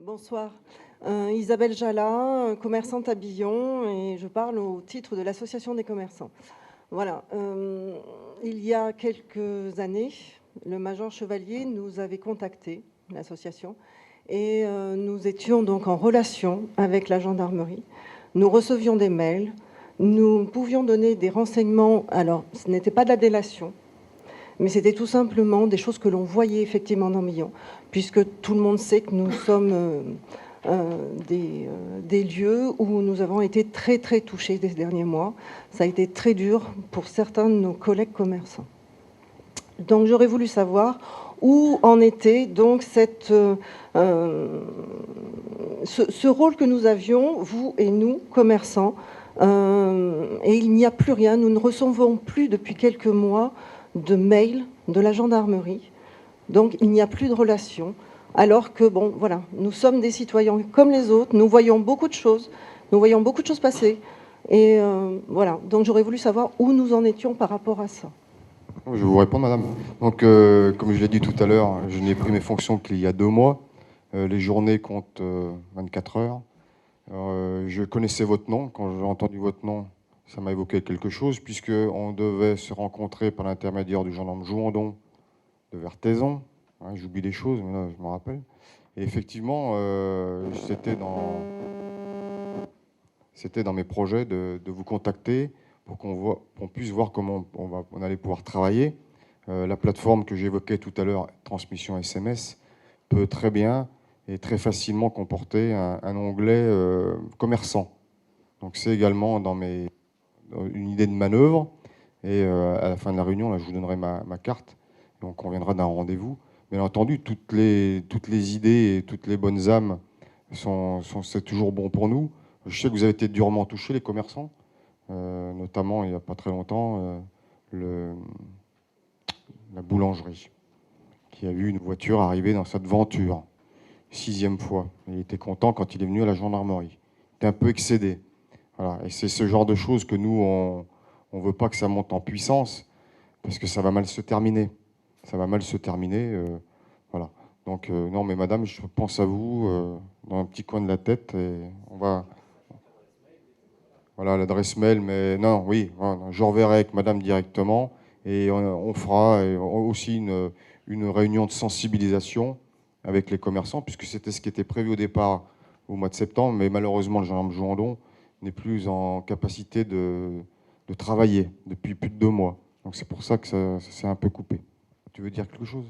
Bonsoir. Isabelle Jala, commerçante à Billon, et je parle au titre de l'Association des commerçants. Voilà. Il y a quelques années, le major Chevalier nous avait contacté, l'association, et nous étions donc en relation avec la gendarmerie. Nous recevions des mails, nous pouvions donner des renseignements. Alors, ce n'était pas de la délation, mais c'était tout simplement des choses que l'on voyait effectivement dans Billon, puisque tout le monde sait que nous sommes des lieux où nous avons été très très touchés ces derniers mois. Ça a été très dur pour certains de nos collègues commerçants. Donc j'aurais voulu savoir où en était donc ce rôle que nous avions, vous et nous, commerçants, et il n'y a plus rien. Nous ne recevons plus depuis quelques mois de mails de la gendarmerie. Donc il n'y a plus de relation. Alors que, bon, voilà, nous sommes des citoyens comme les autres, nous voyons beaucoup de choses passer. Et voilà, donc j'aurais voulu savoir où nous en étions par rapport à ça. Je vais vous répondre, madame. Donc, comme je l'ai dit tout à l'heure, je n'ai pris mes fonctions qu'il y a 2 mois. Les journées comptent 24 heures. Je connaissais votre nom. Quand j'ai entendu votre nom, ça m'a évoqué quelque chose, puisqu'on devait se rencontrer par l'intermédiaire du gendarme Jouandon de Vertaison. Hein, j'oublie des choses, mais là, je me rappelle. Et effectivement, c'était dans mes projets de vous contacter pour qu'on puisse voir comment on allait pouvoir travailler. La plateforme que j'évoquais tout à l'heure, transmission SMS, peut très bien et très facilement comporter un onglet commerçant. Donc c'est également une idée de manœuvre. Et à la fin de la réunion, là, je vous donnerai ma carte. Et on conviendra d'un rendez-vous. Bien entendu, toutes les idées et toutes les bonnes âmes c'est toujours bon pour nous. Je sais que vous avez été durement touchés, les commerçants. Notamment, il n'y a pas très longtemps, la boulangerie, qui a vu une voiture arriver dans sa devanture, 6e fois. Il était content quand il est venu à la gendarmerie. Il était un peu excédé. Voilà. Et c'est ce genre de choses que nous, on ne veut pas que ça monte en puissance, parce que ça va mal se terminer. Ça va mal se terminer. Voilà. Donc, non, mais madame, je pense à vous dans un petit coin de la tête, et on va... Voilà, l'adresse mail, mais non, oui, voilà, je reverrai avec madame directement, et on fera aussi une réunion de sensibilisation avec les commerçants, puisque c'était ce qui était prévu au départ au mois de septembre, mais malheureusement, le gendarme Jouandon n'est plus en capacité de travailler depuis plus de 2 mois. Donc c'est pour ça que ça s'est un peu coupé. Tu veux dire quelque chose ?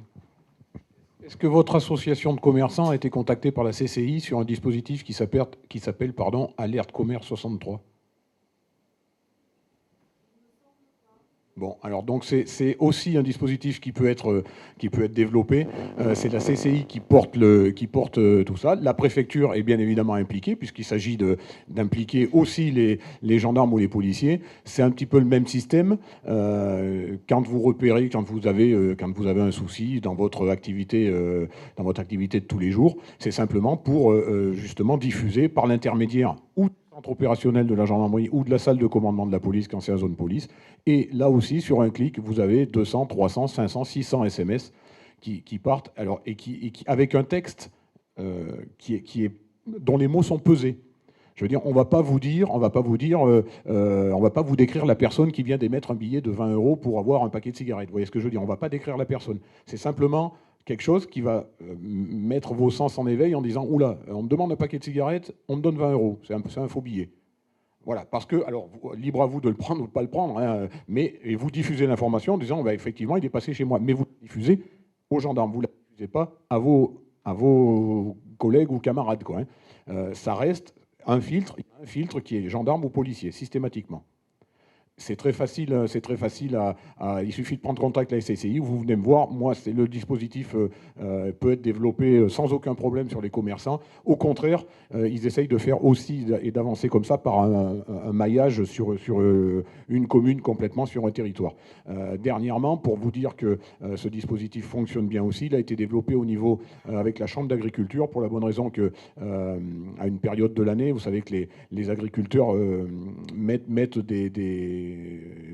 Est-ce que votre association de commerçants a été contactée par la CCI sur un dispositif qui s'appelle Alerte Commerce 63 ? Bon, alors donc c'est aussi un dispositif qui peut être développé. C'est la CCI qui porte tout ça. La préfecture est bien évidemment impliquée, puisqu'il s'agit d'impliquer aussi les gendarmes ou les policiers. C'est un petit peu le même système. Quand vous avez un souci dans votre activité de tous les jours, c'est simplement pour justement diffuser par l'intermédiaire ou centre opérationnel de la gendarmerie ou de la salle de commandement de la police quand c'est un zone police. Et là aussi, sur un clic, vous avez 200, 300, 500, 600 SMS qui partent, alors, et qui avec un texte dont les mots sont pesés. Je veux dire, on va pas vous décrire la personne qui vient d'émettre un billet de 20 € pour avoir un paquet de cigarettes. Vous voyez ce que je veux dire ? On va pas décrire la personne. C'est simplement quelque chose qui va mettre vos sens en éveil en disant « Oula, on me demande un paquet de cigarettes, on me donne 20 €. C'est un faux billet. » Voilà, parce que, alors, libre à vous de le prendre ou de ne pas le prendre, hein, et vous diffusez l'information en disant bah, « Effectivement, il est passé chez moi. » Mais vous le diffusez aux gendarmes, vous ne la diffusez pas à vos collègues ou camarades, quoi, hein. Ça reste un filtre qui est gendarme ou policier, systématiquement. C'est très facile, il suffit de prendre contact avec la SCI, vous venez me voir, moi, le dispositif peut être développé sans aucun problème sur les commerçants. Au contraire, ils essayent de faire aussi et d'avancer comme ça par un maillage sur une commune complètement sur un territoire. Dernièrement, pour vous dire que ce dispositif fonctionne bien aussi, il a été développé au niveau avec la Chambre d'agriculture pour la bonne raison que à une période de l'année, vous savez que les agriculteurs mettent des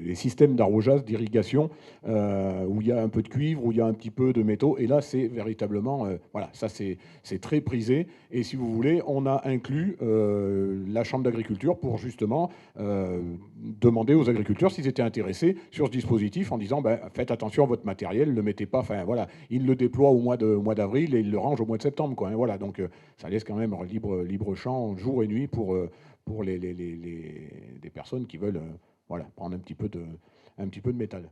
les systèmes d'arrosage, d'irrigation, où il y a un peu de cuivre, où il y a un petit peu de métaux. Et là, c'est véritablement, voilà, ça c'est très prisé. Et si vous voulez, on a inclus la Chambre d'agriculture pour justement demander aux agriculteurs s'ils étaient intéressés sur ce dispositif en disant ben, faites attention à votre matériel, ne le mettez pas, enfin voilà, ils le déploient au mois d'avril et ils le rangent au mois de septembre, quoi. Hein, voilà, donc ça laisse quand même libre champ jour et nuit pour les personnes qui veulent voilà, prendre un petit peu de métal.